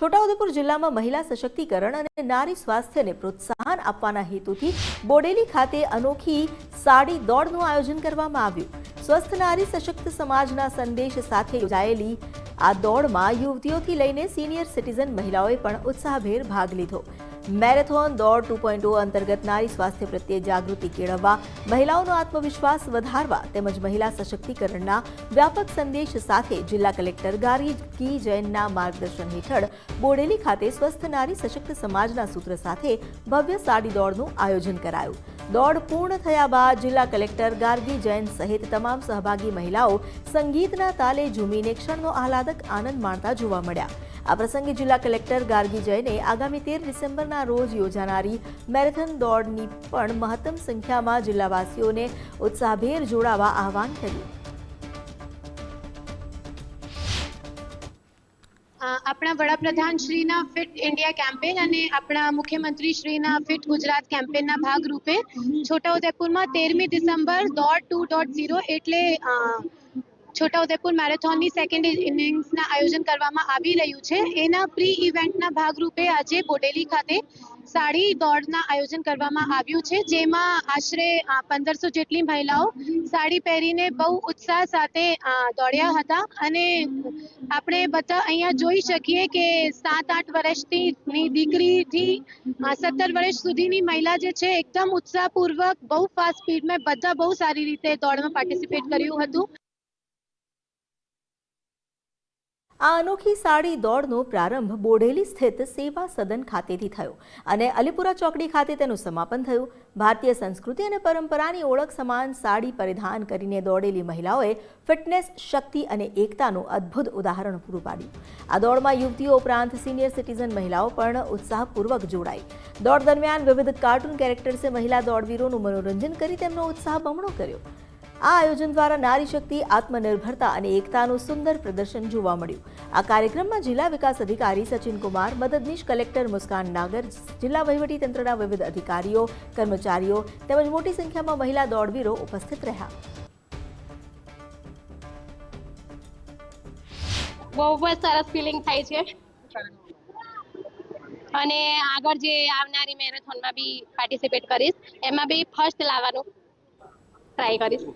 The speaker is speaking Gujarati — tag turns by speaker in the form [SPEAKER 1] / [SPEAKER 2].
[SPEAKER 1] છોટાઉદેપુર જિલ્લામાં મહિલા સશક્તિકરણ અને નારી સ્વાસ્થ્યને પ્રોત્સાહન આપવાના હેતુથી બોડેલી ખાતે અનોખી સાડી દોડનું આયોજન કરવામાં આવ્યું। સ્વસ્થ નારી સશક્ત સમાજના સંદેશ સાથે યોજાયેલી આ દોડમાં યુવતીઓથી લઈને સિનિયર સિટીઝન મહિલાઓએ પણ ઉત્સાહભેર ભાગ લીધો। મેરેથોન દોડ 2.0 અંતર્ગત નારી સ્વાસ્થ્ય પ્રત્યે જાગૃતિ કેળવવા, મહિલાઓનો આત્મવિશ્વાસ વધારવા તેમજ મહિલા સશક્તિકરણના વ્યાપક સંદેશ સાથે જિલ્લા કલેક્ટર ગાર્ગી જૈનના માર્ગદર્શન હેઠળ બોડેલી ખાતે સ્વસ્થ નારી સશક્ત સમાજના સૂત્ર સાથે ભવ્ય સાડી દોડનું આયોજન કરાયું। દોડ પૂર્ણ થયા બાદ જિલ્લા કલેક્ટર ગાર્ગી જૈન સહિત તમામ સહભાગી મહિલાઓ સંગીતના તાલે ઝૂમીને ક્ષણનો આહલાદક આનંદ માણતા જોવા મળ્યા। આ પ્રસંગે જિલ્લા કલેક્ટર ગાર્ગી જૈને આગામી 13 ડિસેમ્બરના રોજ યોજાનારી મેરેથોન દોડની પણ મહત્તમ સંખ્યામાં જિલ્લાવાસીઓને ઉત્સાહભેર જોડાવા આહવાન કર્યું।
[SPEAKER 2] આપણા વડાપ્રધાન શ્રીના ફિટ ઇન્ડિયા કેમ્પેન અને આપણા મુખ્યમંત્રી શ્રીના ફિટ ગુજરાત કેમ્પેનના ભાગરૂપે છોટાઉદેપુરમાં 13મી ડિસેમ્બર દોડ 2.0 એટલે છોટાઉદેપુર મેરેથોનની સેકન્ડ ઇનિંગ્સના આયોજન કરવામાં આવી રહ્યું છે। એના પ્રી ઇવેન્ટના ભાગરૂપે આજે બોડેલી ખાતે સાડી દોડના આયોજન કરવામાં આવ્યું છે, જેમાં આશરે 1500 જેટલી મહિલાઓ સાડી પહેરીને બહુ ઉત્સાહ સાથે દોડ્યા હતા અને આપણે બધા અહીંયા જોઈ શકીએ કે 7-8 વર્ષની દીકરીથી 17 વર્ષ સુધીની મહિલા જે છે એકદમ ઉત્સાહપૂર્વક બહુ ફાસ્ટ સ્પીડમાં બધા બહુ સારી રીતે દોડમાં પાર્ટિસિપેટ કર્યું હતું।
[SPEAKER 1] આ અનોખી સાડી દોડનો પ્રારંભ બોડેલી સ્થિત સેવા સદન ખાતેથી થયો અને અલીપુરા ચોકડી ખાતે તેનું સમાપન થયું। ભારતીય સંસ્કૃતિ અને પરંપરાની ઓળખ સમાન સાડી પરિધાન કરીને દોડેલી મહિલાઓએ ફિટનેસ, શક્તિ અને એકતાનું અદ્ભુત ઉદાહરણ પૂરું પાડ્યું। આ દોડમાં યુવતીઓ ઉપરાંત સિનિયર સિટીઝન મહિલાઓ પણ ઉત્સાહપૂર્વક જોડાઈ। દોડ દરમિયાન વિવિધ કાર્ટૂન કેરેક્ટર્સે મહિલા દોડવીરોનું મનોરંજન કરી તેમનો ઉત્સાહ બમણો કર્યો। આ આયોજન દ્વારા નારી શક્તિ, આત્મનિર્ભરતા અને એકતાનું સુંદર પ્રદર્શન જોવા મળ્યું। આ કાર્યક્રમમાં જિલ્લા વિકાસ અધિકારી સચિન કુમાર, મદદનીશ કલેક્ટર મુસ્કાન નાગર, જિલ્લા વહીવટીતંત્રના વિવિધ અધિકારીઓ, કર્મચારીઓ તેમજ મોટી સંખ્યામાં મહિલા દોડવીરો ઉપસ્થિત રહ્યા।
[SPEAKER 3] બહુ જ સરસ ફિલિંગ થાય છે અને આગળ જે આવનારી મેરેથોનમાં બી પાર્ટિસિપેટ કરીશ, એમાં બી ફર્સ્ટ લાવવાનું ટ્રાય કરીશ।